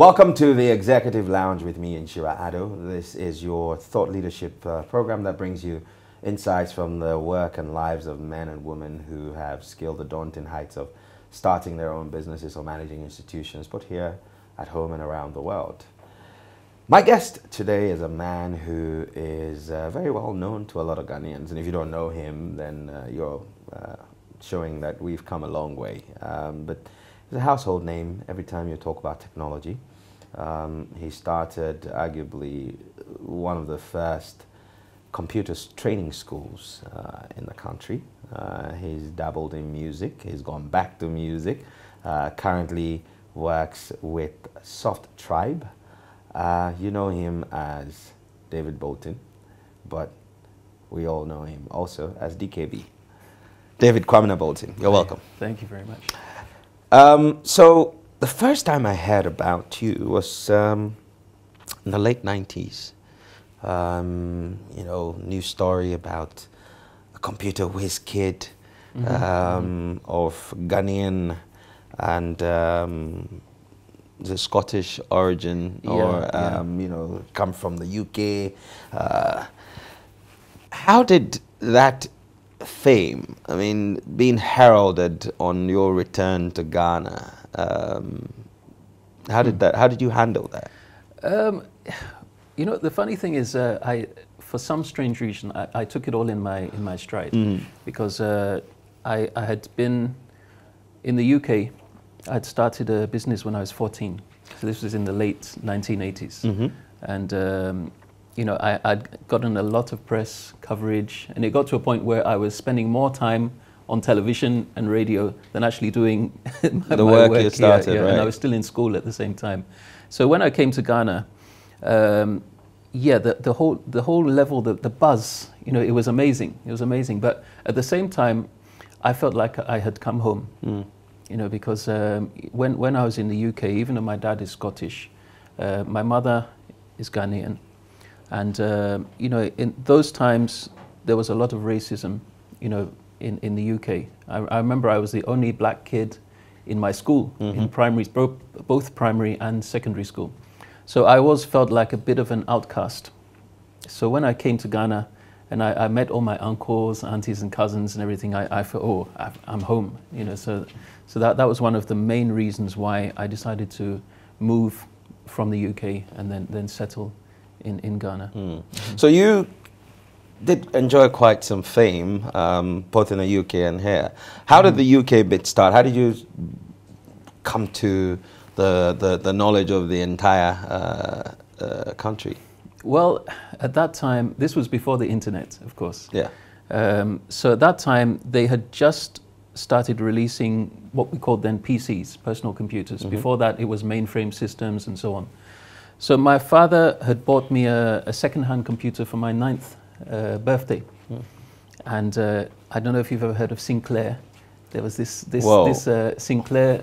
Welcome to the Executive Lounge with me, Inshira Ado. This is your thought leadership program that brings you insights from the work and lives of men and women who have scaled the daunting heights of starting their own businesses or managing institutions, both here at home and around the world. My guest today is a man who is very well known to a lot of Ghanaians, and if you don't know him, then you're showing that we've come a long way. But he's a household name every time you talk about technology. He started arguably one of the first computer training schools in the country. He's dabbled in music, he's gone back to music, currently works with theSOFTtribe. You know him as David Bolton, but we all know him also as DKB. David Kwamena Bolton, you're welcome. Thank you very much. So the first time I heard about you was in the late 90s. You know, news story about a computer whiz kid of Ghanaian and the Scottish origin, or you know, come from the UK. How did that fame, I mean, being heralded on your return to Ghana, how did you handle that? You know, the funny thing is, for some strange reason, I took it all in my stride, because I had been in the UK. I'd started a business when I was 14, so this was in the late 1980s, and you know, I'd gotten a lot of press coverage, and it got to a point where I was spending more time on television and radio than actually doing the work you started, right? And I was still in school at the same time. So when I came to Ghana, yeah, the whole level, the buzz, you know, it was amazing. It was amazing. But at the same time, I felt like I had come home. You know, because when I was in the UK, even though my dad is Scottish, my mother is Ghanaian. And, you know, in those times, there was a lot of racism, you know, in the UK. I remember I was the only black kid in my school, in primary, both primary and secondary school. So I always felt like a bit of an outcast. So when I came to Ghana and I met all my uncles, aunties and cousins and everything, I felt, oh, I'm home, you know. So that was one of the main reasons why I decided to move from the UK and then settle in Ghana. So you did enjoy quite some fame, both in the UK and here. How did the UK bit start? How did you come to the knowledge of the entire country? Well, at that time, this was before the internet, of course. Yeah. So at that time, they had just started releasing what we called then PCs, personal computers. Before that, it was mainframe systems and so on. So my father had bought me a second-hand computer for my 9th birthday. And I don't know if you've ever heard of Sinclair. There was this Sinclair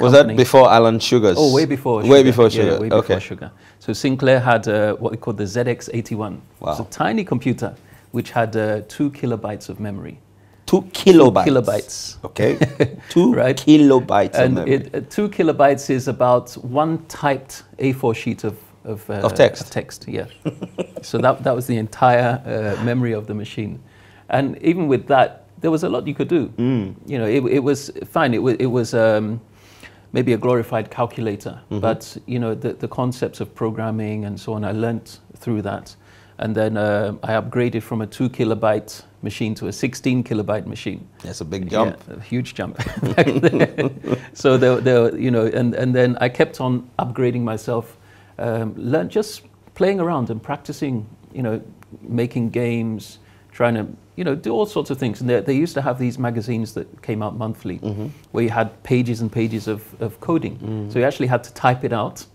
was that before Alan Sugar's? Oh, way before Sugar. Way before Sugar. Yeah, way before Sugar. So Sinclair had what we call the ZX81. Wow. It's a tiny computer which had 2 kilobytes of memory. 2 kilobytes. 2 kilobytes. Okay. 2 right? kilobytes and of memory. 2 kilobytes is about one typed A4 sheet of text. Of text, yeah. So that was the entire memory of the machine. And even with that, there was a lot you could do. You know, it was fine. It was maybe a glorified calculator, but you know, the concepts of programming and so on, I learnt through that. And then I upgraded from a 2 kilobyte machine to a 16 kilobyte machine. That's a big jump. Yeah, a huge jump. So there, you know, and then I kept on upgrading myself, learn just playing around and practicing, you know, making games, trying to, you know, do all sorts of things. And they used to have these magazines that came out monthly, where you had pages and pages of coding. So you actually had to type it out,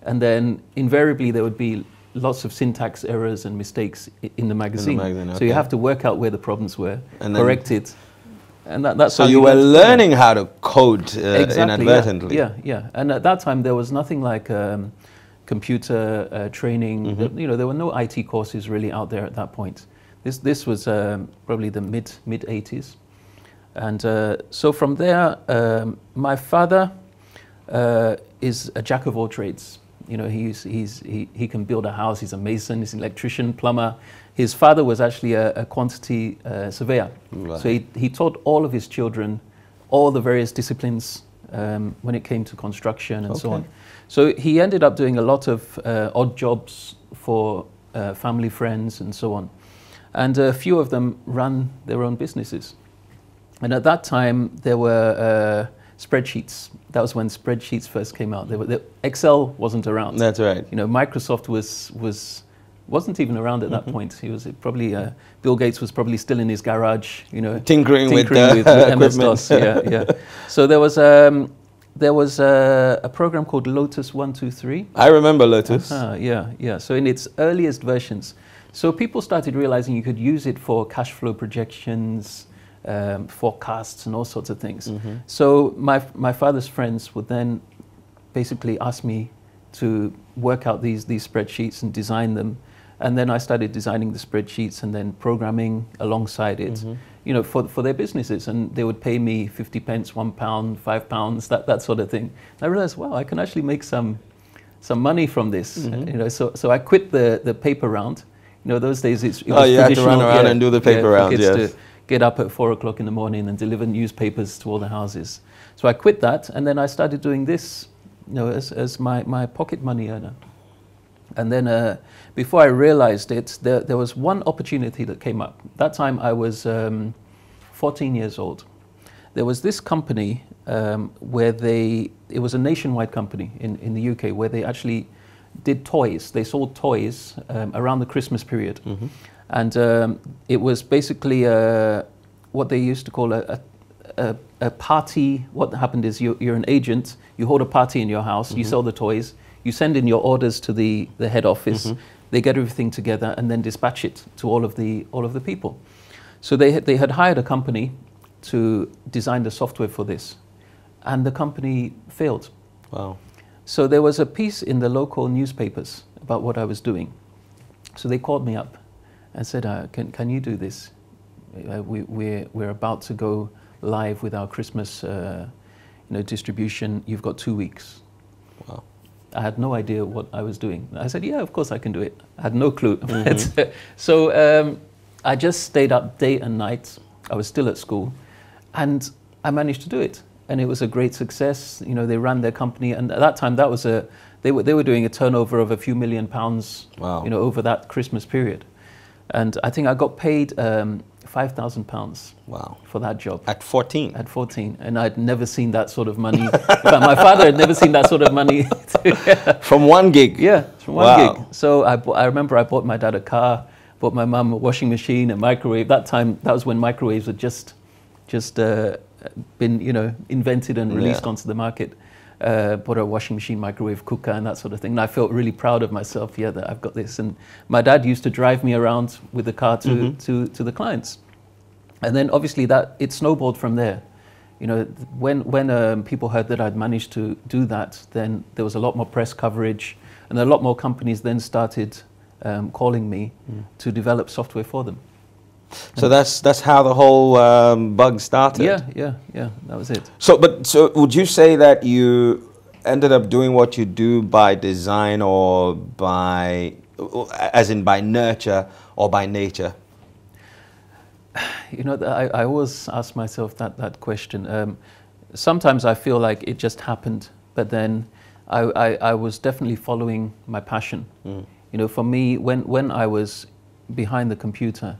and then invariably there would be lots of syntax errors and mistakes in the magazine. Okay. So you have to work out where the problems were, and correct it. And that's so how you were learning how to code inadvertently. Yeah. And at that time there was nothing like computer training. You know, there were no IT courses really out there at that point. This was probably the mid 80s. And so from there, my father is a jack of all trades. You know, he can build a house. He's a mason. He's an electrician, plumber. His father was actually a quantity surveyor. Right. So he taught all of his children all the various disciplines when it came to construction and so on. So he ended up doing a lot of odd jobs for family, friends, and so on. And a few of them ran their own businesses. And at that time, there were spreadsheets. That was when spreadsheets first came out. Excel wasn't around. That's right. You know, Microsoft wasn't even around at that point. He was probably Bill Gates was probably still in his garage. You know, tinkering with MS-DOS. Yeah. So there was a program called Lotus 123. I remember Lotus. Yeah. So in its earliest versions, so people started realizing you could use it for cash flow projections, forecasts, and all sorts of things. So my father's friends would then basically ask me to work out these spreadsheets and design them. And then I started designing the spreadsheets and then programming alongside it, you know, for their businesses. And they would pay me 50 pence, £1, £5, that sort of thing. And I realized, wow, I can actually make some money from this. You know, so I quit the paper round. You know, those days it was traditional. You had to run around and do the paper round, yes. To get up at 4 o'clock in the morning and deliver newspapers to all the houses. So I quit that, and then I started doing this, you know, as my pocket money earner. And then before I realized it, there was one opportunity that came up. That time I was 14 years old. There was this company where it was a nationwide company in the UK where they actually did toys. They sold toys around the Christmas period. And it was basically what they used to call a party. What happened is you're an agent, you hold a party in your house, you sell the toys, you send in your orders to the head office, they get everything together and then dispatch it to all of the people. So they had hired a company to design the software for this, and the company failed. Wow. So there was a piece in the local newspapers about what I was doing. So they called me up and said, can you do this? We're about to go live with our Christmas distribution. You've got 2 weeks. Wow. I had no idea what I was doing. I said, yeah, of course I can do it. I had no clue. So I just stayed up day and night. I was still at school, and I managed to do it. And it was a great success. You know, they ran their company, and at that time, they were doing a turnover of a few £1 million. Wow. You know, over that Christmas period. And I think I got paid £5,000. Wow. For that job. At 14? At 14. And I'd never seen that sort of money. In fact, my father had never seen that sort of money. From one gig? Yeah, from one gig. So I remember I bought my dad a car, bought my mum a washing machine, a microwave. That was when microwaves had just been, you know, invented and released onto the market. Bought a washing machine, microwave, cooker, and that sort of thing. And I felt really proud of myself, that I've got this. And my dad used to drive me around with the car to the clients. And then obviously it snowballed from there. You know, when people heard that I'd managed to do that, then there was a lot more press coverage, and a lot more companies then started calling me to develop software for them. So that's how the whole bug started. Yeah. That was it. So would you say that you ended up doing what you do by design, or as in by nurture, or by nature? You know, I always ask myself that question. Sometimes I feel like it just happened, but then I was definitely following my passion. You know, for me, when I was behind the computer,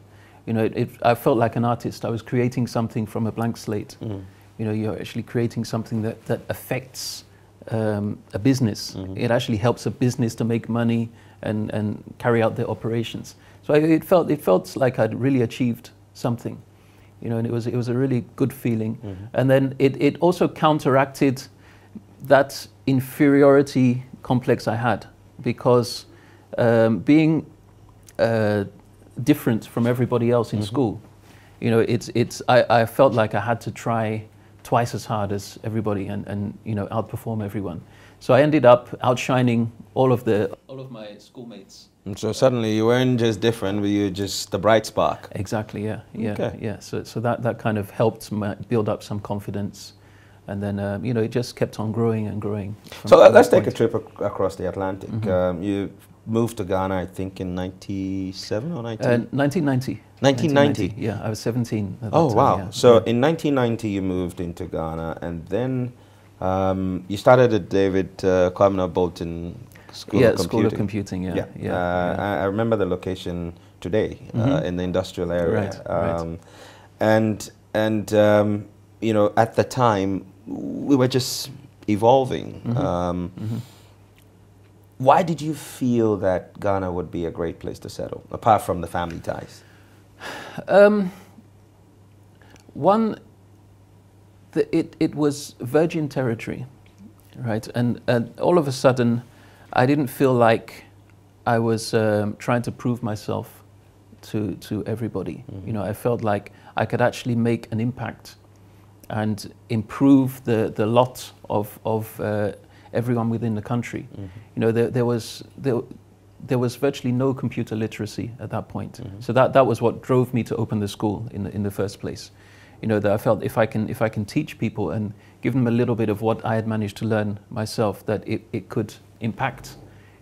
you know, I felt like an artist. I was creating something from a blank slate. You know, you're actually creating something that affects a business. It actually helps a business to make money and carry out their operations. So it felt like I'd really achieved something, you know, and it was a really good feeling. And then it also counteracted that inferiority complex I had, because being different from everybody else in school, you know, I felt like I had to try twice as hard as everybody and you know, outperform everyone. So I ended up outshining all of my schoolmates. And so suddenly you weren't just different, but you were just the bright spark. Exactly, yeah. So that kind of helped build up some confidence. And then, you know, it just kept on growing and growing. So let's take a trip across the Atlantic. You moved to Ghana, I think, in 97 or 1990. 1990? Yeah, I was 17 at that Oh, time, wow. yeah. So in 1990, you moved into Ghana, and then you started at David Kwamena Bolton School of Computing. School of Computing, yeah. I remember the location today in the industrial area. Right. And you know, at the time, we were just evolving. Why did you feel that Ghana would be a great place to settle, apart from the family ties? It was virgin territory, right? And all of a sudden, I didn't feel like I was trying to prove myself to everybody. You know, I felt like I could actually make an impact and improve the lot of everyone within the country. You know, there was virtually no computer literacy at that point. So that was what drove me to open the school in the first place. You know, that I felt if I can teach people and give them a little bit of what I had managed to learn myself, that it could impact,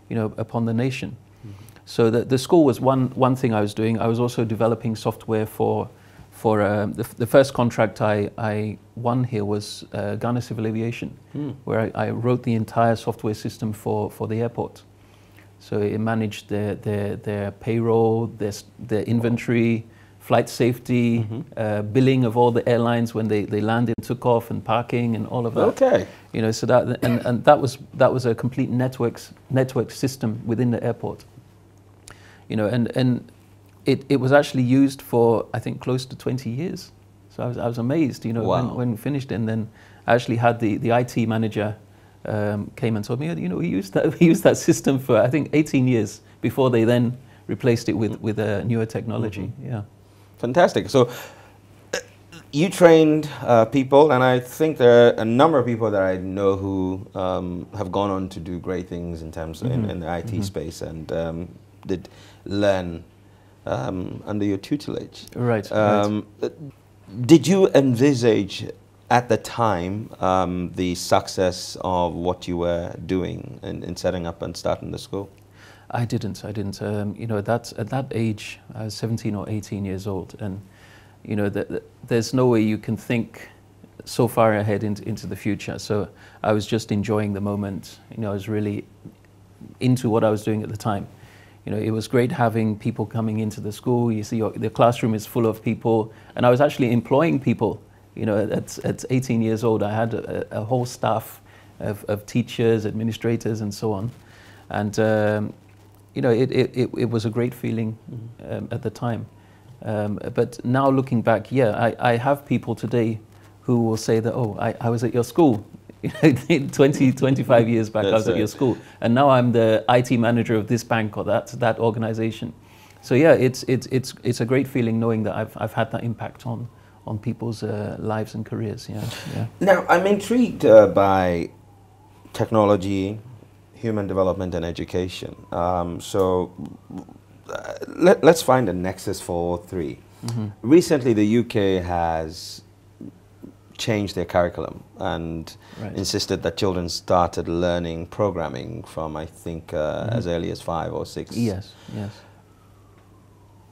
you know, upon the nation. So the school was one thing I was doing. I was also developing software for the first contract I won here was Ghana Civil Aviation, where I wrote the entire software system for the airport. So it managed their payroll, their inventory, flight safety, billing of all the airlines when they landed, took off, and parking and all of that. Okay. You know, so that and that was a complete network system within the airport. You know, and it was actually used for, I think, close to 20 years. So I was amazed, you know, when we finished it. And then I actually had the IT manager came and told me, you know, we used that system for, I think, 18 years before they then replaced it with a newer technology. Yeah. Fantastic. So you trained people, and I think there are a number of people that I know who have gone on to do great things in terms of in the IT space, and did learn under your tutelage. Right. Did you envisage at the time the success of what you were doing in setting up and starting the school? I didn't. You know, at that age, I was 17 or 18 years old, and you know, there's no way you can think so far ahead into the future. So I was just enjoying the moment. You know, I was really into what I was doing at the time. You know, it was great having people coming into the school. You see, the classroom is full of people, and I was actually employing people. You know, at 18 years old, I had a whole staff of teachers, administrators, and so on. And you know, it was a great feeling at the time. But now looking back, yeah, I have people today who will say that, oh, I was at your school. 25 years back, I was at your school, and now I'm the IT manager of this bank or that organization. So yeah, it's a great feeling knowing that I've had that impact on people's lives and careers. Yeah. Now I'm intrigued by technology, human development, and education. So let's find a nexus for all three. Recently, the UK has changed their curriculum and insisted that children started learning programming from, I think, as early as 5 or 6. Yes.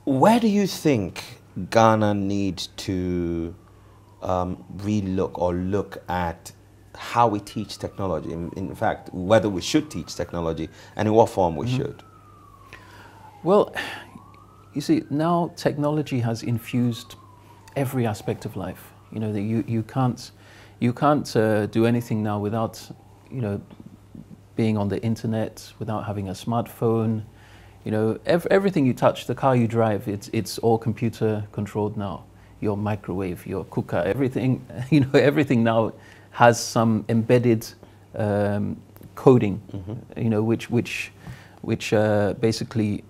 Where do you think Ghana needs to relook or look at how we teach technology? In fact, whether we should teach technology and in what form we should? Well, you see, now technology has infused every aspect of life. You know, you can't do anything now without, you know, being on the internet, without having a smartphone. You know, everything you touch, the car you drive, it's all computer controlled now. Your microwave, your cooker, everything, you know, everything now has some embedded coding, you know, which basically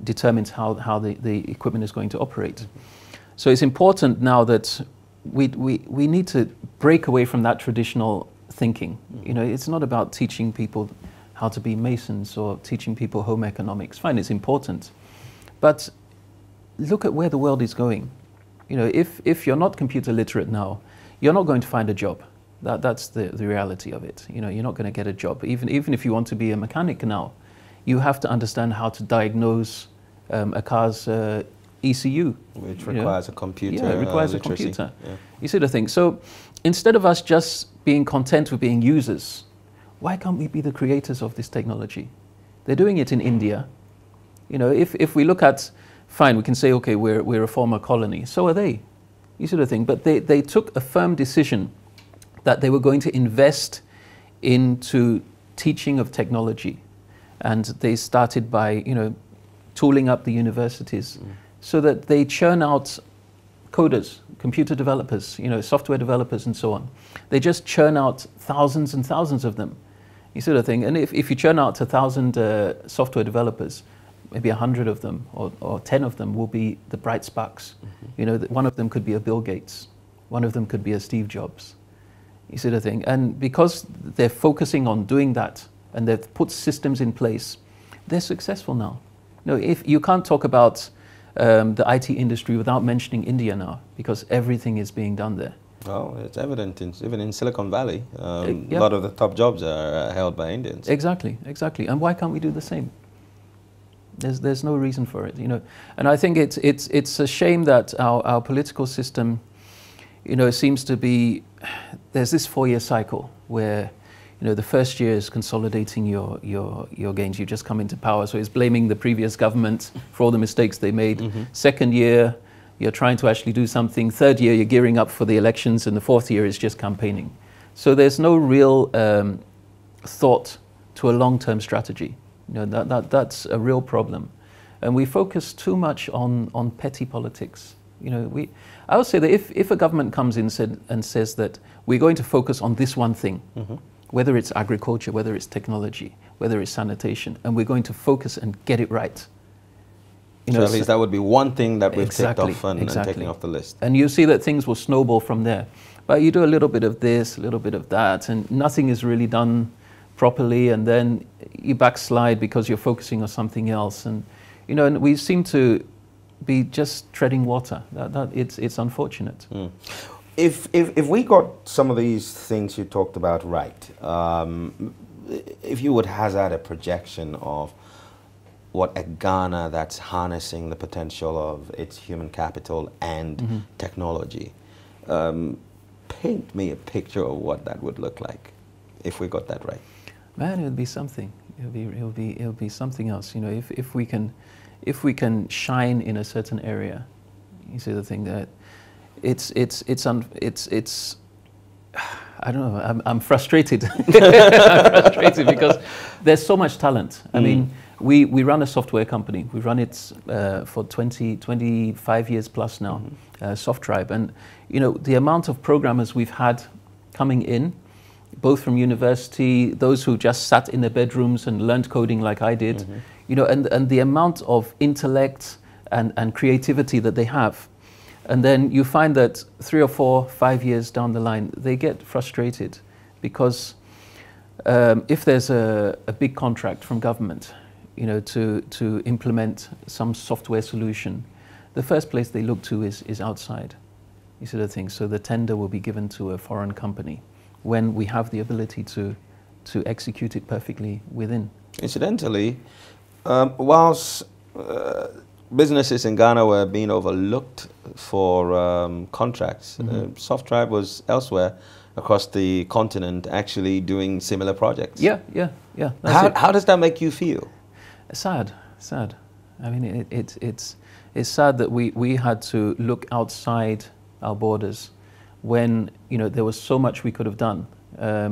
determines how the equipment is going to operate. So it's important now that we need to break away from that traditional thinking. You know, it's not about teaching people how to be masons or teaching people home economics. Fine, it's important. But look at where the world is going. You know, if you're not computer literate now, you're not going to find a job. That's the reality of it. You know, you're not going to get a job. Even if you want to be a mechanic now, you have to understand how to diagnose a car's ECU. Which requires a computer. Yeah, it requires literacy. a computer. Yeah. You see the thing. So instead of us just being content with being users, why can't we be the creators of this technology? They're doing it in India. You know, if we look at, fine, we can say, okay, we're a former colony. So are they. You see the thing. But they took a firm decision that they were going to invest into teaching of technology. And they started by, you know, tooling up the universities so that they churn out coders, computer developers, you know, software developers and so on. They just churn out thousands and thousands of them. You see the thing. And if you churn out 1,000 software developers, maybe 100 of them or 10 of them will be the bright sparks. You know, one of them could be a Bill Gates. One of them could be a Steve Jobs. You see the thing. And because they're focusing on doing that and they've put systems in place, they're successful now. No, if you can't talk about the IT industry without mentioning India now, because everything is being done there. Well, it's evident even in Silicon Valley. Yeah. A lot of the top jobs are held by Indians. Exactly, exactly. And why can't we do the same? There's no reason for it, you know. And I think it's a shame that our political system, you know, seems to be, there's this 4-year cycle where, you know, the first year is consolidating your gains. You just come into power, so it's blaming the previous government for all the mistakes they made. Second year, you're trying to actually do something. Third year, you're gearing up for the elections, and the fourth year is just campaigning. So there's no real thought to a long-term strategy. You know, that's a real problem. And we focus too much on petty politics. You know, I would say that if a government comes in and says that we're going to focus on this one thing, whether it's agriculture, whether it's technology, whether it's sanitation, and we're going to focus and get it right. You know, so at least that would be one thing that we've exactly, ticked off and taken off the list. And you see that things will snowball from there. But you do a little bit of this, a little bit of that, and nothing is really done properly, and then you backslide because you're focusing on something else. And you know, and we seem to be just treading water. It's unfortunate. If we got some of these things you talked about right, if you would hazard a projection of what a Ghana that's harnessing the potential of its human capital and technology, paint me a picture of what that would look like if we got that right. Man, it would be something. It'll be something else. You know, if we can shine in a certain area, you see the thing that it's I don't know. I'm frustrated. I'm frustrated because there's so much talent. I mean, we run a software company. We run it for 25 years plus now, SOFTtribe. And, you know, the amount of programmers we've had coming in, both from university, those who just sat in their bedrooms and learned coding like I did, you know, and the amount of intellect and creativity that they have. And then you find that 3 or 4, 5 years down the line, they get frustrated because if there's a big contract from government, you know, to implement some software solution, the first place they look to is outside. You see the thing. So the tender will be given to a foreign company when we have the ability to execute it perfectly within. Incidentally, whilst businesses in Ghana were being overlooked for contracts, SOFTtribe was elsewhere across the continent actually doing similar projects. Yeah. How does that make you feel? Sad. I mean, it's sad that we had to look outside our borders when, you know, there was so much we could have done.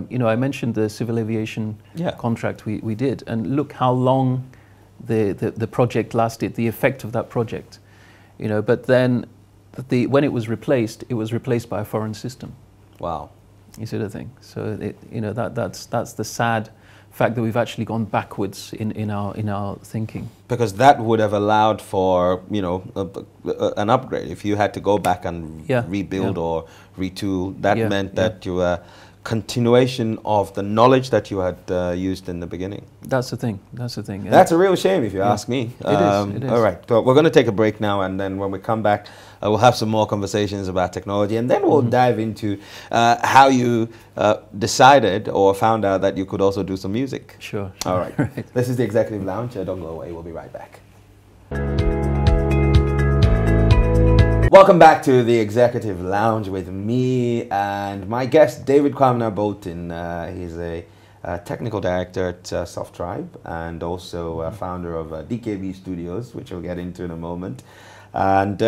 You know, I mentioned the civil aviation contract we did, and look how long the project lasted, the effect of that project. You know, but then when it was replaced by a foreign system. Wow. You see the thing. So you know, that's the sad fact that we've actually gone backwards in our thinking. Because that would have allowed for, you know, an upgrade. If you had to go back and rebuild or retool, that meant that you were continuation of the knowledge that you had used in the beginning. That's the thing. That's the thing. That's a real shame, if you ask me. It is. All right. So we're going to take a break now, and then when we come back, we'll have some more conversations about technology, and then we'll dive into how you decided or found out that you could also do some music. Sure. All right. Right. This is the Executive Lounge. Don't go away. We'll be right back. Welcome back to the Executive Lounge with me and my guest, David Kwamena Bolton. He's a technical director at SOFTtribe and also founder of DKB Studios, which we'll get into in a moment. And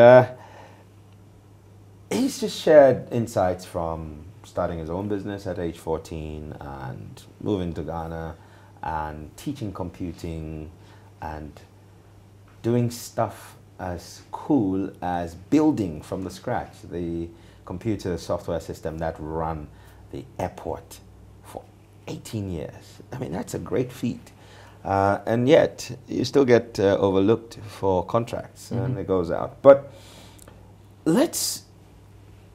he's just shared insights from starting his own business at age 14 and moving to Ghana and teaching computing and doing stuff as cool as building from the scratch the computer software system that ran the airport for 18 years. I mean, that's a great feat. And yet, you still get overlooked for contracts and it goes out. But let's,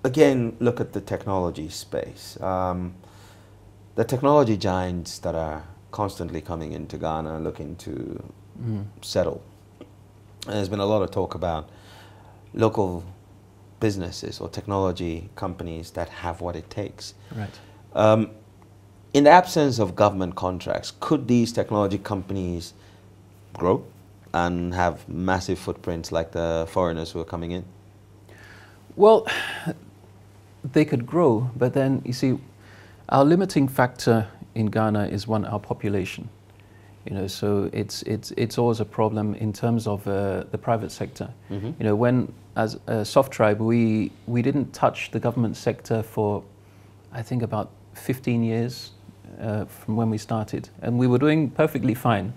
again, look at the technology space. The technology giants that are constantly coming into Ghana looking to settle. There's been a lot of talk about local businesses or technology companies that have what it takes. Right. In the absence of government contracts, could these technology companies grow and have massive footprints like the foreigners who are coming in? Well, they could grow, but then, you see, our limiting factor in Ghana is our population. You know, so it's always a problem in terms of the private sector. You know, when as SOFTtribe we didn't touch the government sector for I think about 15 years from when we started, and we were doing perfectly fine.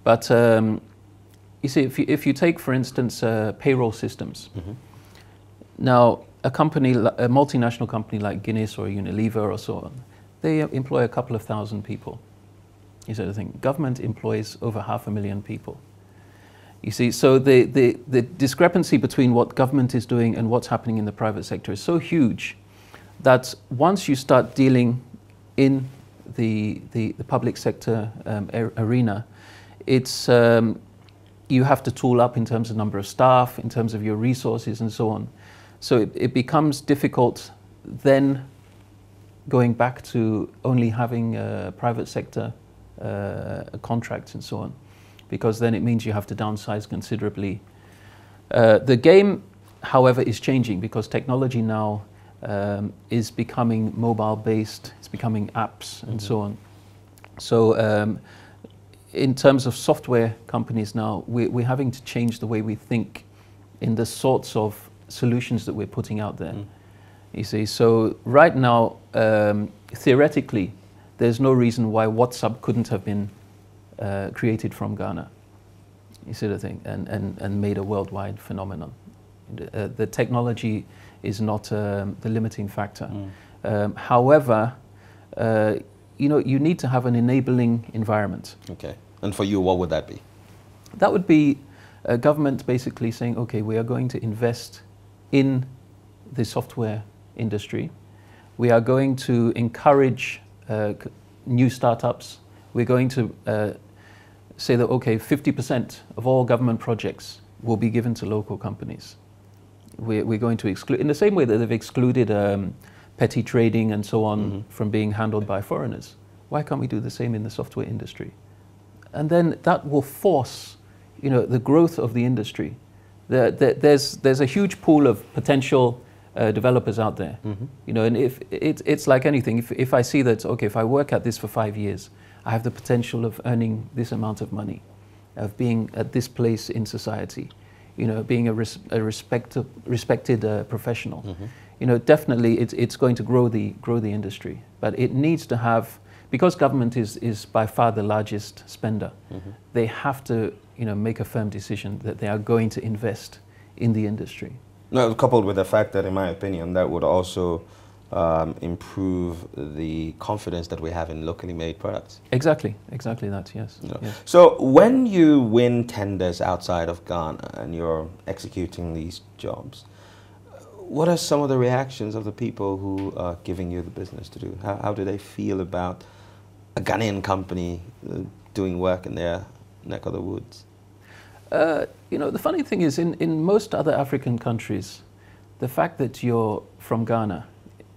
But you see, if you take for instance payroll systems, now a multinational company like Guinness or Unilever or so on, they employ a couple of thousand people. You sort of think government employs over 500,000 people. You see, so the discrepancy between what government is doing and what's happening in the private sector is so huge that once you start dealing in the public sector arena, it's you have to tool up in terms of number of staff, in terms of your resources and so on. So it becomes difficult then going back to only having private sector contracts and so on, because then it means you have to downsize considerably. The game, however, is changing because technology now is becoming mobile-based, it's becoming apps and so on. So in terms of software companies now, we're having to change the way we think in the sorts of solutions that we're putting out there. You see, so right now, theoretically, there's no reason why WhatsApp couldn't have been created from Ghana, you see the thing, and made a worldwide phenomenon. The technology is not the limiting factor. However, you know, you need to have an enabling environment. Okay, and for you, what would that be? That would be a government basically saying, okay, we are going to invest in the software industry. We are going to encourage new startups. We're going to say that, okay, 50% of all government projects will be given to local companies. We're going to exclude, in the same way that they've excluded petty trading and so on from being handled by foreigners. Why can't we do the same in the software industry? And then that will force, you know, the growth of the industry. There's a huge pool of potential developers out there, you know, and if it's like anything, if I see that, okay, if I work at this for 5 years, I have the potential of earning this amount of money, of being at this place in society, you know, being a respected professional, you know, definitely it's going to grow the industry, but it needs to have, because government is by far the largest spender, they have to, you know, make a firm decision that they are going to invest in the industry. No, coupled with the fact that, in my opinion, that would also improve the confidence that we have in locally made products. Exactly that, yes. No. Yes. So when you win tenders outside of Ghana and you're executing these jobs, what are some of the reactions of the people who are giving you the business to do? How do they feel about a Ghanaian company doing work in their neck of the woods? You know, the funny thing is, in most other African countries, the fact that you're from Ghana,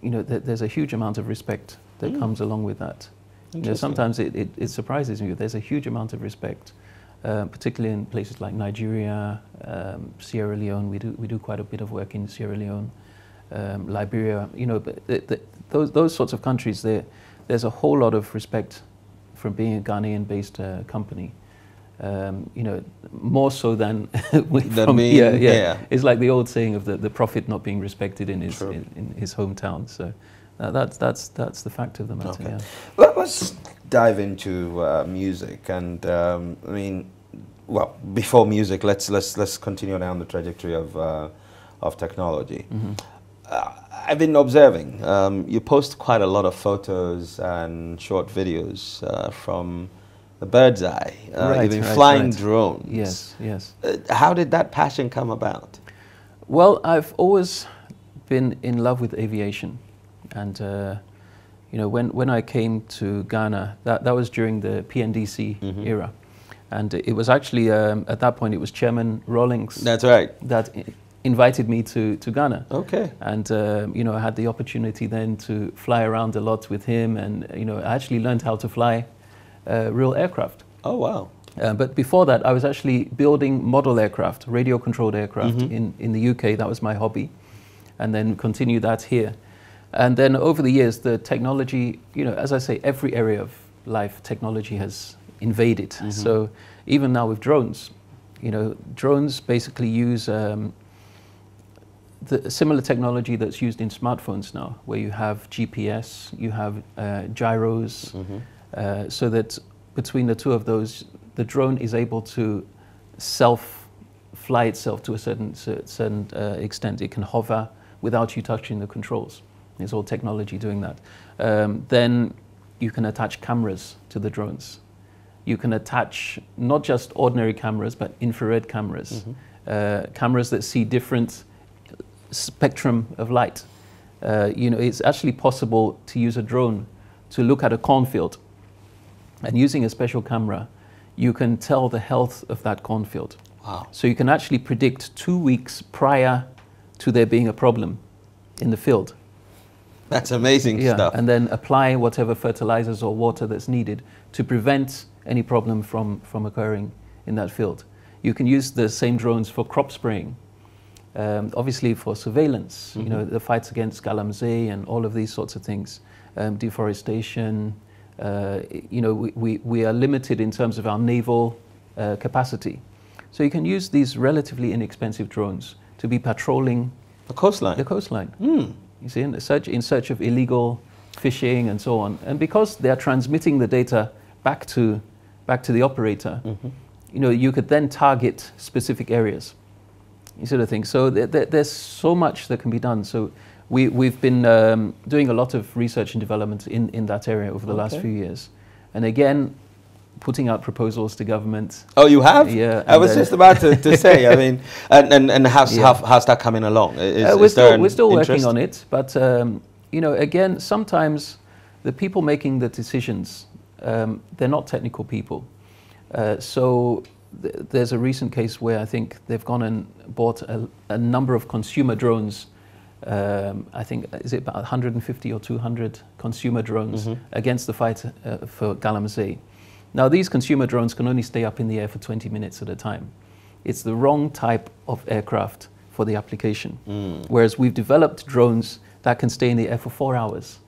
you know, there's a huge amount of respect that comes along with that. You know, sometimes it surprises me. There's a huge amount of respect, particularly in places like Nigeria, Sierra Leone. We do quite a bit of work in Sierra Leone, Liberia. You know, but those sorts of countries, there's a whole lot of respect from being a Ghanaian-based company. You know, more so than from here. Yeah. It's like the old saying of the prophet not being respected in his hometown. So that's the fact of the matter. Okay. Yeah. Let's dive into music, and I mean, well, before music, let's continue down the trajectory of technology. I've been observing. You post quite a lot of photos and short videos from the bird's eye, even flying drones. Yes. How did that passion come about? Well, I've always been in love with aviation, and you know, when I came to Ghana, that was during the PNDC era, and it was actually at that point it was Chairman Rawlings. That's right. That invited me to Ghana. Okay. And you know, I had the opportunity then to fly around a lot with him, and you know, I actually learned how to fly real aircraft. Oh, wow. But before that, I was actually building model aircraft, radio-controlled aircraft in the UK. That was my hobby. And then continued that here. And then over the years, the technology, you know, as I say, every area of life, technology has invaded. So even now with drones, you know, drones basically use the similar technology that's used in smartphones now, where you have GPS, you have gyros, so that between the two of those, the drone is able to fly itself to a certain extent. It can hover without you touching the controls. It's all technology doing that. Then you can attach cameras to the drones. You can attach not just ordinary cameras, but infrared cameras, cameras that see different spectrum of light. You know, it's actually possible to use a drone to look at a cornfield, and using a special camera, you can tell the health of that cornfield. Wow. So you can actually predict 2 weeks prior to there being a problem in the field. That's amazing stuff. And then apply whatever fertilizers or water that's needed to prevent any problem from occurring in that field. You can use the same drones for crop spraying, obviously for surveillance, you know, the fights against galamsey and all of these sorts of things, deforestation. You know, we are limited in terms of our naval capacity. So you can use these relatively inexpensive drones to be patrolling the coastline. The coastline. You see, in search of illegal fishing and so on. And because they are transmitting the data back to the operator, you know, you could then target specific areas. You sort of thing. So there's so much that can be done. So we've been doing a lot of research and development in that area over the last few years. And again, putting out proposals to government. Oh, you have? Yeah. I was just about to say, I mean, and how's that coming along? We're still working on it. But, you know, again, sometimes the people making the decisions, they're not technical people. So there's a recent case where I think they've gone and bought a number of consumer drones. I think, is it about 150 or 200 consumer drones against the fight for galamsey. Now, these consumer drones can only stay up in the air for 20 minutes at a time. It's the wrong type of aircraft for the application. Whereas we've developed drones that can stay in the air for 4 hours.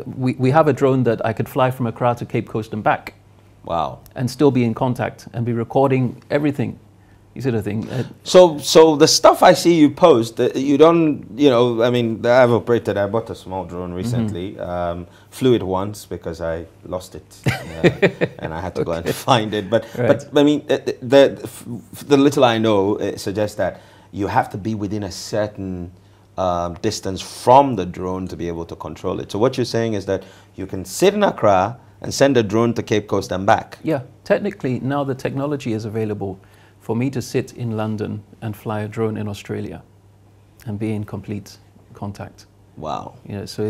We have a drone that I could fly from Accra to Cape Coast and back. Wow. And still be in contact and be recording everything. You sort of thing. So the stuff I see you post, you don't, you know, I mean, I've operated, I bought a small drone recently, flew it once because I lost it and I had to go and find it. But I mean, the little I know, it suggests that you have to be within a certain distance from the drone to be able to control it. So what you're saying is that you can sit in Accra and send a drone to Cape Coast and back. Yeah, technically now the technology is available for me to sit in London and fly a drone in Australia. and be in complete contact. Wow. You know, so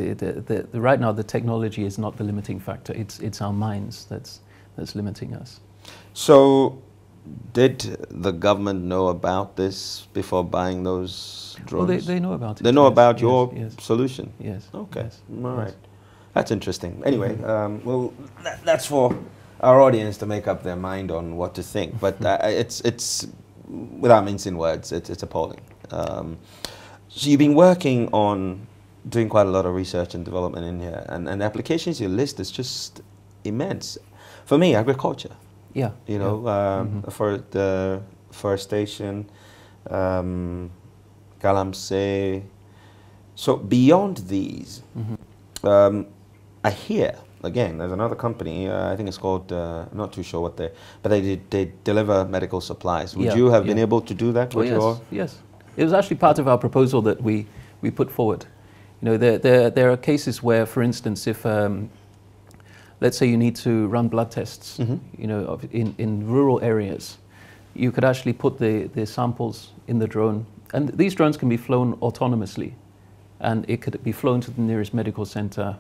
right now the technology is not the limiting factor. It's our minds that's limiting us. So, did the government know about this before buying those drones? Well, they know about it. They know about yes, your yes. solution? Yes. Okay. Yes. All right. Yes. That's interesting. Anyway, well, that's for our audience to make up their mind on what to think. But it's without mincing words, it's appalling. So you've been working on doing quite a lot of research and development in here, and the applications you list is just immense. For me, agriculture. Yeah. You know, for the forestation, galamsey. So beyond these, I hear, again, there's another company, I think it's called, I'm not too sure what but they deliver medical supplies. Would you have been able to do that with your? Yes. It was actually part of our proposal that we put forward. You know, there are cases where, for instance, if let's say you need to run blood tests, you know, in rural areas, you could actually put the samples in the drone, and these drones can be flown autonomously, and it could be flown to the nearest medical center,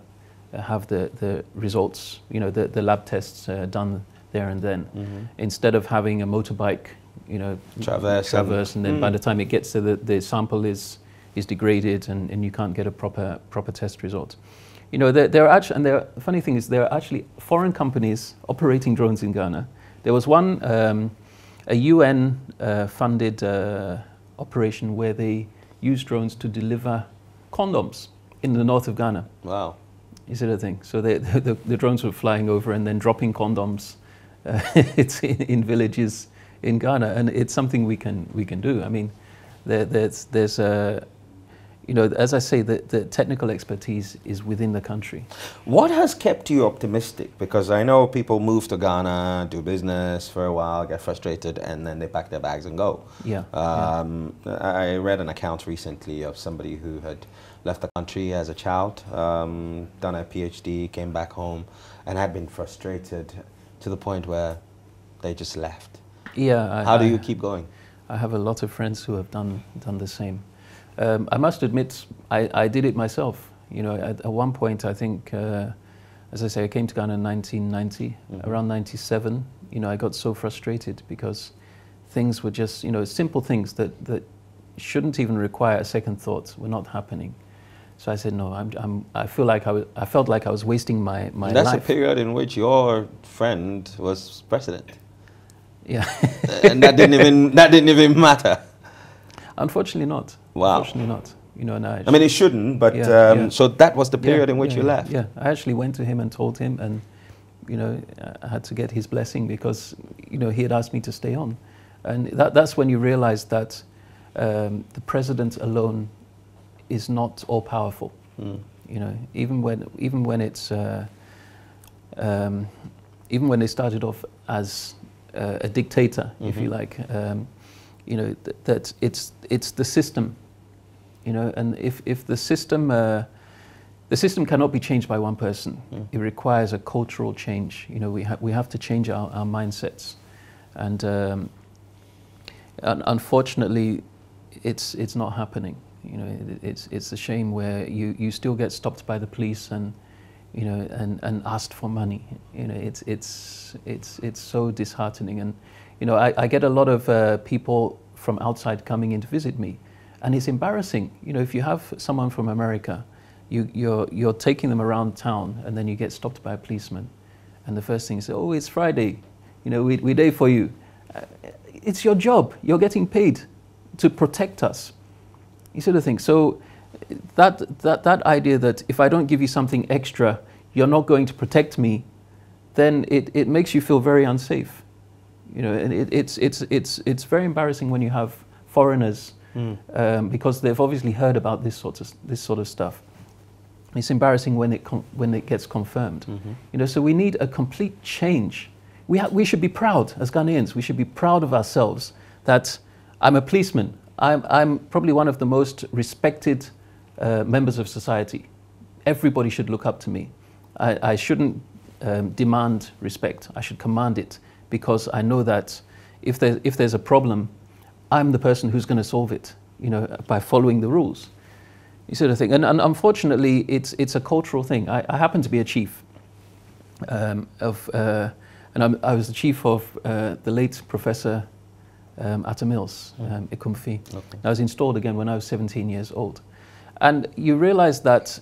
have the results, you know, the lab tests done there and then, instead of having a motorbike, you know, traverse, and then by the time it gets to the sample is degraded, and you can't get a proper test result. You know, there are actually, and the funny thing is, there are actually foreign companies operating drones in Ghana. There was one, a UN funded operation where they used drones to deliver condoms in the north of Ghana. Wow. Is it a thing? So the drones were flying over and then dropping condoms it's in villages in Ghana, and it's something we can do. I mean, there's you know, as I say, the technical expertise is within the country. What has kept you optimistic? Because I know people move to Ghana, do business for a while, get frustrated, and then they pack their bags and go. Yeah. I read an account recently of somebody who had left the country as a child, done a PhD, came back home, and had been frustrated to the point where they just left. Yeah. How do you keep going? I have a lot of friends who have done the same. I must admit, I did it myself. You know, at one point, I think, as I say, I came to Ghana in 1990. Around 97, you know, I got so frustrated because things were just, you know, simple things that shouldn't even require a second thought were not happening. So I said, no, I felt like I was wasting my life. That's a period in which your friend was president. Yeah. And that didn't even matter. Unfortunately not. Wow. Unfortunately not. You know, and I mean, it shouldn't, but so that was the period in which you left. Yeah, I actually went to him and told him, and you know, I had to get his blessing because, you know, he had asked me to stay on, and that's when you realize that the president alone is not all powerful. You know, even when it's even when they started off as a dictator, if you like. You know, that it's the system, you know, and if the system cannot be changed by one person. It requires a cultural change. You know, we have to change our mindsets, and unfortunately, it's not happening. You know, it's a shame where you still get stopped by the police and, you know, and asked for money. You know, it's so disheartening. And you know, I get a lot of people from outside coming in to visit me, and it's embarrassing. You know, if you have someone from America, you're taking them around town, and then you get stopped by a policeman, and the first thing is, oh, it's Friday, you know, we day for you. It's your job. You're getting paid to protect us. You see the thing. So that idea that if I don't give you something extra, you're not going to protect me, then it makes you feel very unsafe. You know, and it's very embarrassing when you have foreigners because they've obviously heard about this sort of stuff. It's embarrassing when it gets confirmed. You know, so we need a complete change. We should be proud as Ghanaians. We should be proud of ourselves that I'm a policeman. I'm probably one of the most respected members of society. Everybody should look up to me. I shouldn't demand respect. I should command it, because I know that if there's a problem, I'm the person who's going to solve it. you know, by following the rules. You sort of think, and unfortunately, it's a cultural thing. I happen to be a chief and I was the chief of the late Professor Atta Mills, Ikumfi. Okay. I was installed again when I was 17 years old, and you realize that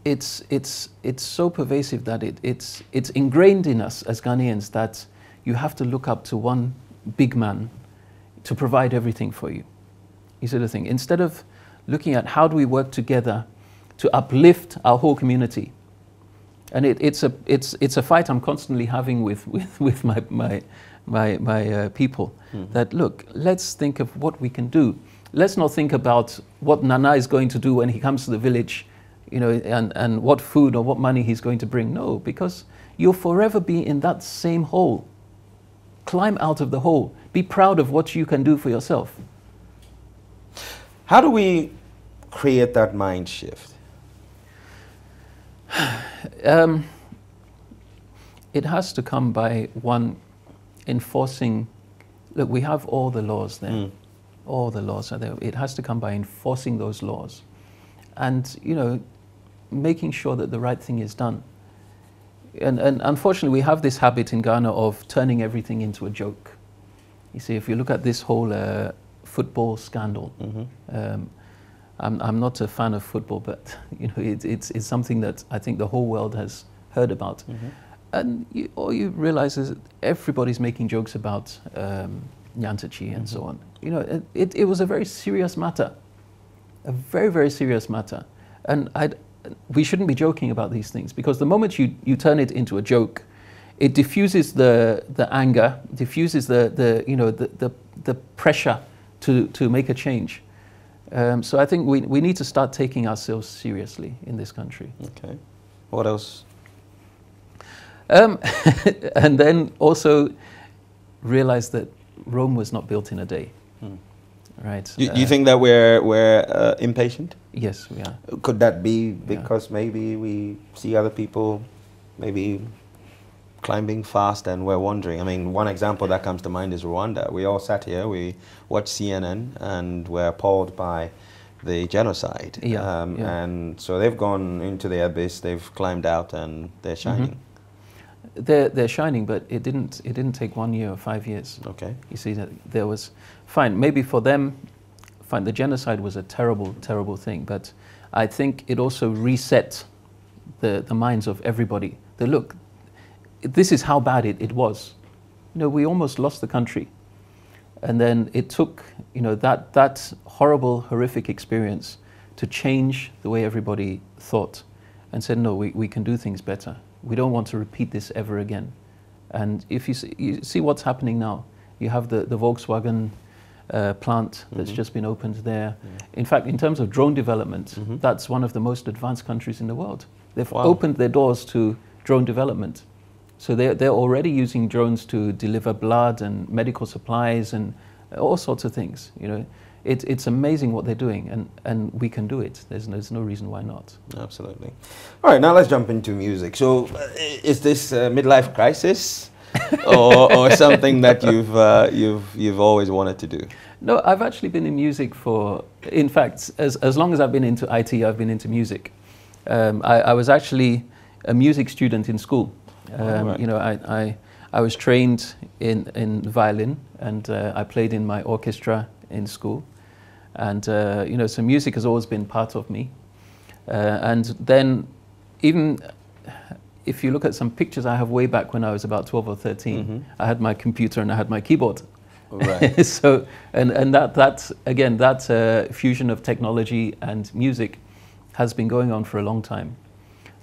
it's so pervasive that it's ingrained in us as Ghanaians that you have to look up to one big man to provide everything for you. You sort of thing. Instead of looking at how do we work together to uplift our whole community. And it's a fight I'm constantly having with my people. Mm-hmm. That look, let's think of what we can do. Let's not think about what Nana is going to do when he comes to the village, you know, and what food or what money he's going to bring. No, because you'll forever be in that same hole. Climb out of the hole. Be proud of what you can do for yourself. How do we create that mind shift? It has to come by one enforcing. Look, we have all the laws there. Mm. All the laws are there. It has to come by enforcing those laws, and you know, making sure that the right thing is done. And unfortunately, we have this habit in Ghana of turning everything into a joke. You see, if you look at this whole football scandal. Mm-hmm. I'm not a fan of football, but you know, it's something that I think the whole world has heard about. Mm-hmm. And all you realize is that everybody's making jokes about Nyantachi and so on. You know, it was a very serious matter, a very, very serious matter. And we shouldn't be joking about these things, because the moment you turn it into a joke, it diffuses the anger, diffuses the pressure to make a change. So I think we need to start taking ourselves seriously in this country. Okay. What else? And then also realize that Rome was not built in a day. Mm. Right. You think that we're impatient? Yes, we are. Could that be because maybe we see other people maybe climbing fast and we're wondering? I mean, one example that comes to mind is Rwanda. We all sat here, we watched CNN, and we're appalled by the genocide. And so they've gone into the abyss, they've climbed out, and they're shining. Mm-hmm. They're shining, but it didn't take 1 year or 5 years. Okay. You see, that there was, fine, maybe for them, fine, the genocide was a terrible, terrible thing, but I think it also reset the minds of everybody. They look, this is how bad it was. You know, we almost lost the country. And then it took, you know, that horrible, horrific experience to change the way everybody thought and said, no, we can do things better. We don't want to repeat this ever again. And if you see what's happening now, you have the Volkswagen plant that's just been opened there. In fact, in terms of drone development, that's one of the most advanced countries in the world. They've opened their doors to drone development. So they're already using drones to deliver blood and medical supplies and all sorts of things. You know, it's amazing what they're doing, and we can do it. There's no reason why not. Absolutely. All right, now let's jump into music. So, is this a midlife crisis, or something that you've always wanted to do? No, I've actually been in music for, in fact, as long as I've been into IT, I've been into music. I was actually a music student in school. Right. You know, I was trained in violin, and I played in my orchestra in school, and you know, so music has always been part of me. And then, even if you look at some pictures I have way back when I was about 12 or 13, I had my computer and I had my keyboard. Right. So, and that again, that fusion of technology and music has been going on for a long time.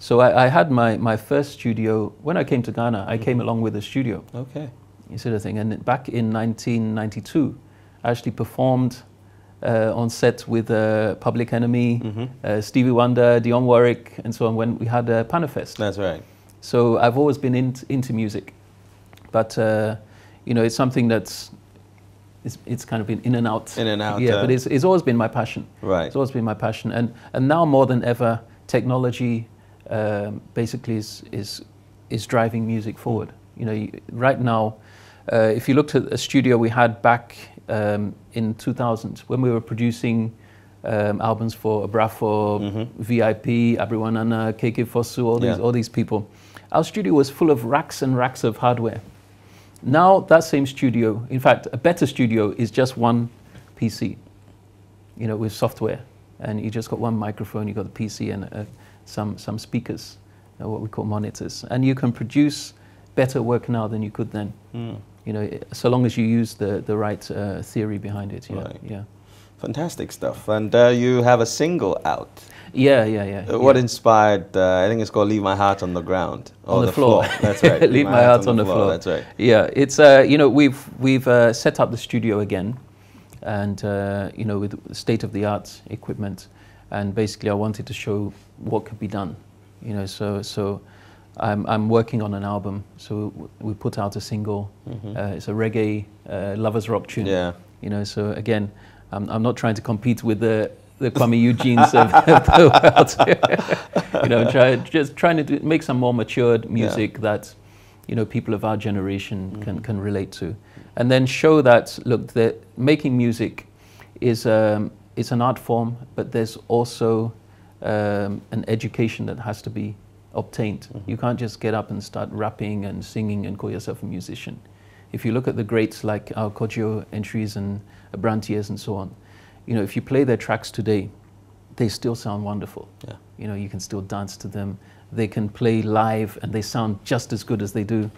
So I had my first studio. When I came to Ghana, I came along with a studio. Okay. You sort of thing. And back in 1992, I actually performed on set with Public Enemy, Stevie Wonder, Dionne Warwick, and so on, when we had Panafest. That's right. So I've always been into music. But, you know, it's something that's, it's kind of been in and out. In and out. Yeah, but it's always been my passion. Right. It's always been my passion. And now more than ever, technology basically is driving music forward. You know, right now, if you looked at a studio we had back in 2000 when we were producing albums for Abrafo, VIP, Abriwanana, KK Fosu, all these people. Our studio was full of racks and racks of hardware. Now that same studio, in fact, a better studio is just one PC, you know, with software, and you just got one microphone, you got the PC and some speakers, what we call monitors, and you can produce better work now than you could then. You know, so long as you use the right theory behind it. Yeah, right. yeah. Fantastic stuff. And you have a single out. Yeah. What inspired? I think it's called "Leave My Heart on the Ground." On the floor. That's right. Leave my heart on the floor. That's right. Yeah, it's you know, we've set up the studio again, and you know, with state-of-the-art equipment, and basically I wanted to show what could be done. You know, so I'm working on an album. So we put out a single. It's a reggae lovers rock tune. Yeah. You know, so again, I'm not trying to compete with the Kwame Eugenes of the world. You know, just trying to make some more matured music that, you know, people of our generation can relate to, and then show that, look, that making music is it's an art form, but there's also an education that has to be obtained. You can't just get up and start rapping and singing and call yourself a musician. If you look at the greats like our Kojo entries and Abrantiers and so on, you know, if you play their tracks today, they still sound wonderful. Yeah. You know, you can still dance to them. They can play live and they sound just as good as they do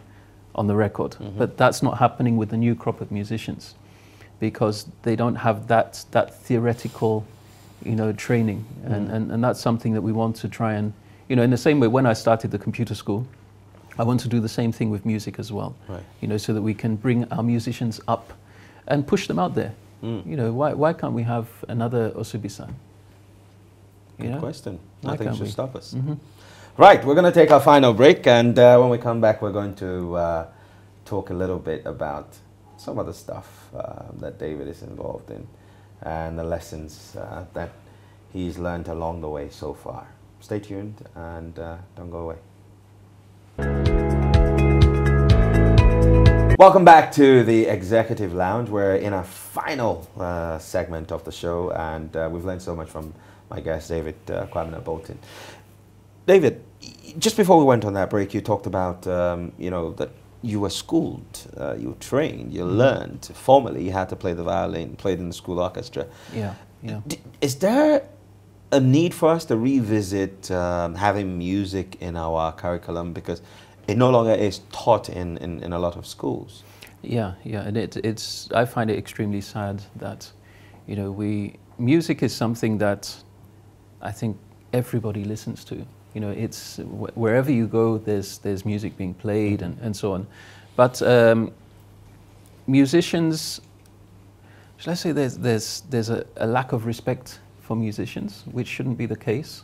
on the record. But that's not happening with the new crop of musicians, because they don't have that theoretical, you know, training. And that's something that we want to try and, you know, in the same way when I started the computer school, I want to do the same thing with music as well. Right. You know, so that we can bring our musicians up and push them out there. You know, why can't we have another Osubisa? Good question. Nothing should stop us. Right, we're going to take our final break, and when we come back, we're going to talk a little bit about some of the stuff that David is involved in and the lessons that he's learned along the way so far. Stay tuned and don't go away. Welcome back to the Executive Lounge. We're in our final segment of the show, and we've learned so much from my guest, David Kwamena Bolton. David, just before we went on that break, you talked about, you know, that you were schooled, you were trained, you learned. Formally, you had to play the violin, played in the school orchestra. Yeah. Is there a need for us to revisit having music in our curriculum, because it no longer is taught in a lot of schools? Yeah, and it's I find it extremely sad that, you know, music is something that I think everybody listens to. You know, it's wherever you go, there's music being played and so on. But musicians, shall I say, there's a lack of respect for musicians, which shouldn't be the case,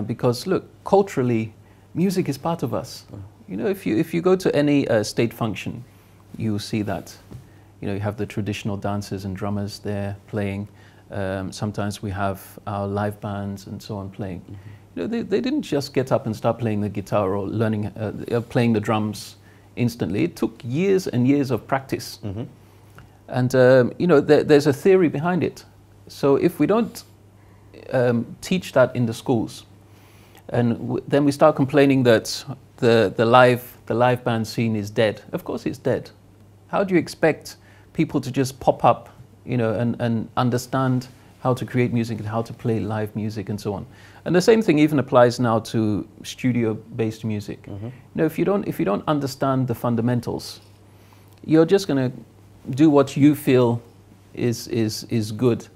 because look, culturally, music is part of us. You know, if you go to any state function, you will see that, you know, you have the traditional dancers and drummers there playing. Sometimes we have our live bands and so on playing. You know, they didn't just get up and start playing the guitar or learning playing the drums instantly. It took years and years of practice. And you know, there's a theory behind it. So if we don't teach that in the schools, and then we start complaining that the live band scene is dead. Of course it's dead. How do you expect people to just pop up, you know, and understand how to create music and how to play live music and so on? And the same thing even applies now to studio-based music. You know, if you don't understand the fundamentals, you're just going to do what you feel is good,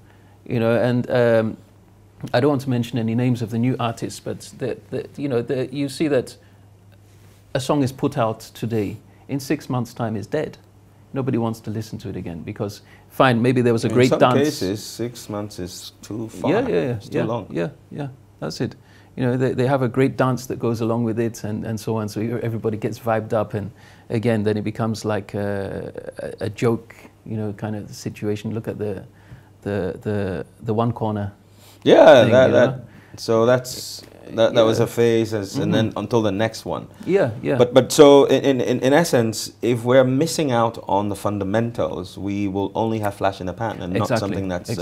you know. And I don't want to mention any names of the new artists, but you know, you see that a song is put out today, in 6 months' time is dead. Nobody wants to listen to it again, because fine, maybe there was a great dance. In some cases, 6 months is too far. It's too long. Yeah, that's it. You know, they have a great dance that goes along with it, and so on. So everybody gets vibed up, and again, then it becomes like a joke, you know, kind of situation. Look at the one corner. Yeah, thing, so that's That was a phase, and then until the next one. Yeah, yeah. But so in essence, if we're missing out on the fundamentals, we will only have flash in the pan, and not something that's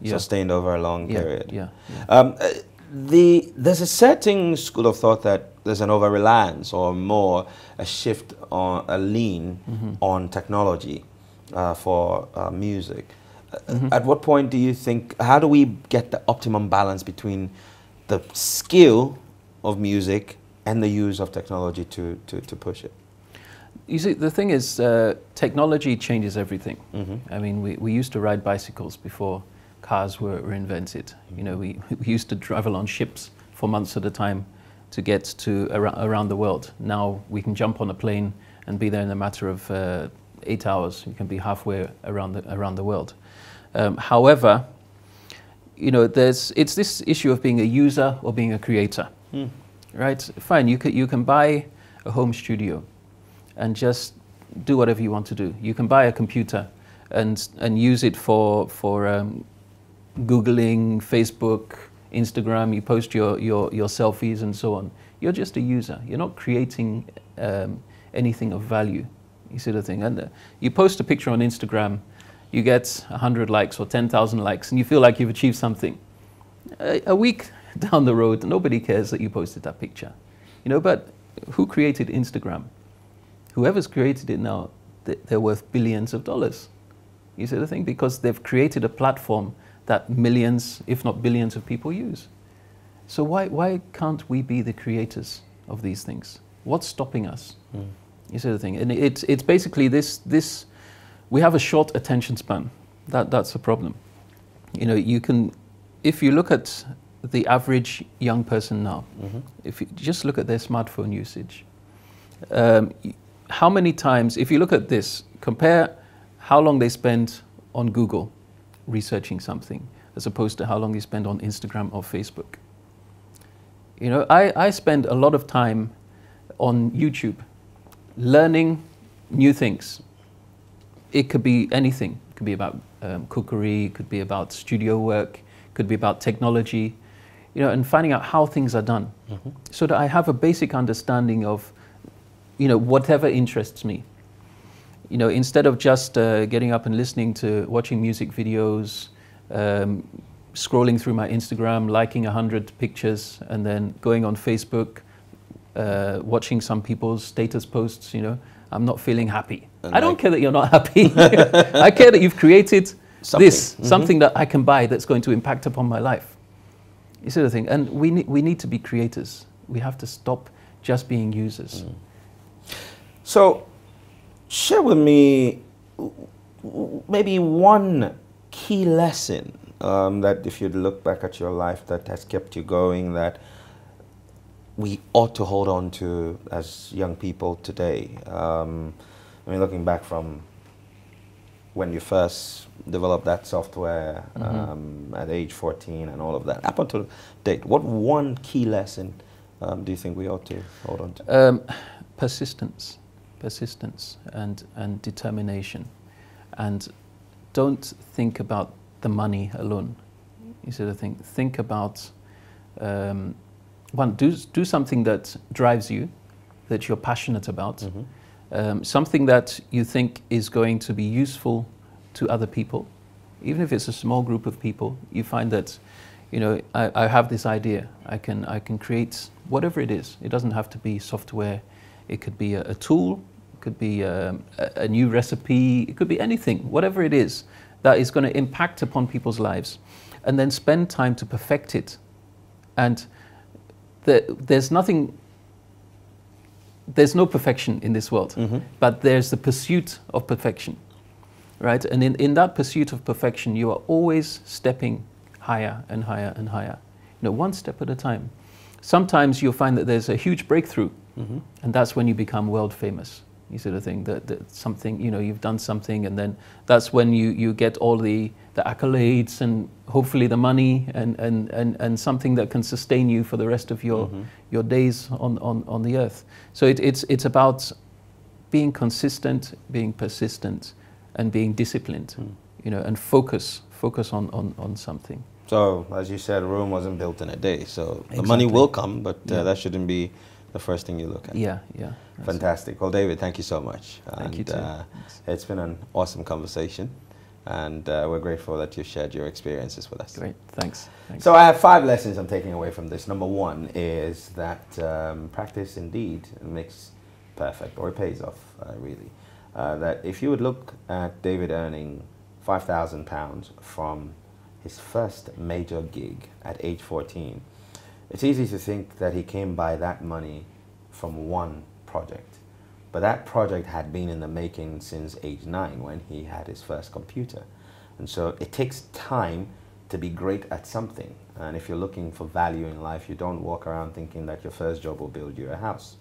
sustained over a long period. Yeah, yeah. There's a certain school of thought that there's an over-reliance, or more a shift, on a lean on technology for music. At what point do you think, how do we get the optimum balance between the skill of music and the use of technology to push it? You see, the thing is, technology changes everything. I mean, we used to ride bicycles before cars were invented. You know, we used to travel on ships for months at a time to get to around the world. Now we can jump on a plane and be there in a matter of 8 hours. You can be halfway around the world. However, you know, it's this issue of being a user or being a creator, right? Fine, you can buy a home studio and just do whatever you want to do. You can buy a computer and use it for Googling, Facebook, Instagram. You post your selfies and so on. You're just a user. You're not creating anything of value. You see the thing. And you post a picture on Instagram, you get 100 likes or 10,000 likes, and you feel like you've achieved something. A week down the road, nobody cares that you posted that picture. You know, but who created Instagram? Whoever's created it now, they're worth billions of dollars. You see the thing? Because they've created a platform that millions, if not billions, of people use. So why can't we be the creators of these things? What's stopping us? You see the thing? And it's basically this. We have a short attention span. That's the problem. You know, if you look at the average young person now, if you just look at their smartphone usage, how many times, if you look at this, compare how long they spend on Google researching something as opposed to how long they spend on Instagram or Facebook. You know, I spend a lot of time on YouTube learning new things. It could be anything. It could be about cookery, it could be about studio work, it could be about technology, you know, and finding out how things are done, so that I have a basic understanding of, you know, whatever interests me. You know, instead of just getting up and watching music videos, scrolling through my Instagram, liking 100 pictures, and then going on Facebook, watching some people's status posts, you know, I'm not feeling happy. I don't care that you're not happy. I care that you've created something that I can buy that's going to impact upon my life. You see the thing? And we need to be creators. We have to stop just being users. So, share with me maybe one key lesson that, if you look back at your life, that has kept you going, that we ought to hold on to as young people today. I mean, looking back from when you first developed that software at age 14 and all of that, up until date, what one key lesson do you think we ought to hold on to? Persistence and determination. And don't think about the money alone. You see the thing? Think about, one, do something that drives you, that you're passionate about, something that you think is going to be useful to other people. Even if it's a small group of people, you find that, you know, I have this idea. I can create whatever it is. It doesn't have to be software. It could be a tool. It could be a new recipe. It could be anything, whatever it is that is going to impact upon people's lives, and then spend time to perfect it. And there's no perfection in this world, but there's the pursuit of perfection, right? And in that pursuit of perfection, you are always stepping higher and higher and higher, you know, one step at a time. Sometimes you'll find that there's a huge breakthrough, and that's when you become world famous. You see the thing, that something, you know, you've done something, and then that's when you get all the accolades and hopefully the money and something that can sustain you for the rest of your days on the earth. So it's about being consistent, being persistent, and being disciplined, you know, and focus on something. So, as you said, Rome wasn't built in a day. So the Exactly. money will come, but Yeah. that shouldn't be the first thing you look at. Yeah, yeah. That's Fantastic. Well, David, thank you so much. Thank you too. It's been an awesome conversation, and we're grateful that you shared your experiences with us. great. Thanks. Thanks. So I have 5 lessons I'm taking away from this. Number 1 is that practice indeed makes perfect, or it pays off, really. That if you would look at David earning £5,000 from his first major gig at age 14, it's easy to think that he came by that money from one project. But that project had been in the making since age 9 when he had his first computer. And so it takes time to be great at something. And if you're looking for value in life, you don't walk around thinking that your first job will build you a house.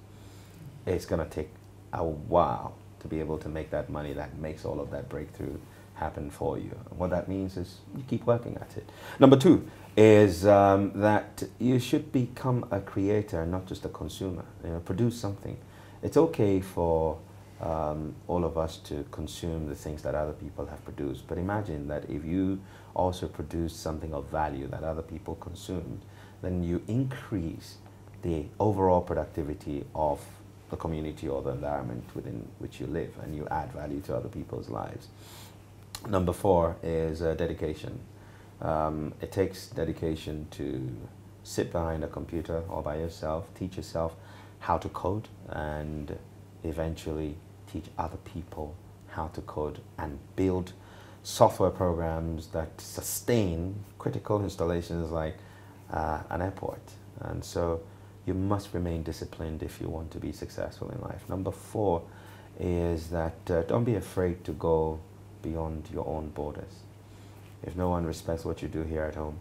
It's going to take a while to be able to make that money that makes all of that breakthrough happen for you. And what that means is you keep working at it. Number 2 is that you should become a creator, not just a consumer. You know, produce something. It's okay for all of us to consume the things that other people have produced, but imagine that if you also produce something of value that other people consumed, then you increase the overall productivity of the community or the environment within which you live, and you add value to other people's lives. Number 4 is dedication. It takes dedication to sit behind a computer all by yourself, teach yourself how to code, and eventually teach other people how to code and build software programs that sustain critical installations like an airport. And so you must remain disciplined if you want to be successful in life. Number 4 is that don't be afraid to go beyond your own borders. If no one respects what you do here at home,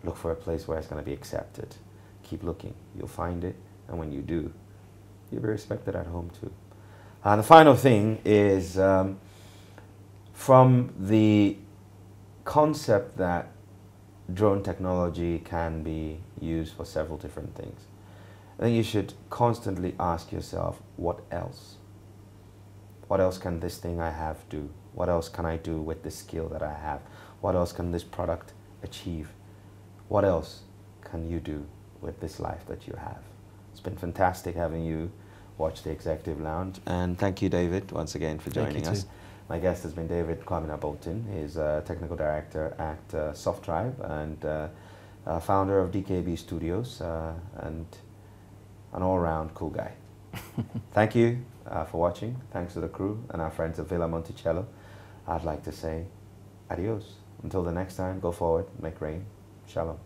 look for a place where it's going to be accepted. Keep looking. You'll find it, and when you do, you'll be respected at home too. And the final thing is from the concept that drone technology can be used for several different things, I think you should constantly ask yourself, what else? What else can this thing I have do? What else can I do with this skill that I have? What else can this product achieve? What else can you do with this life that you have? It's been fantastic having you watch the Executive Lounge. And thank you, David, once again for joining us. My guest has been David Kwamena Bolton. He's a technical director at theSOFTtribe and founder of DKB Studios and an all-round cool guy. Thank you for watching. Thanks to the crew and our friends at Villa Monticello. I'd like to say adios. Until the next time, go forward, make rain. Shalom.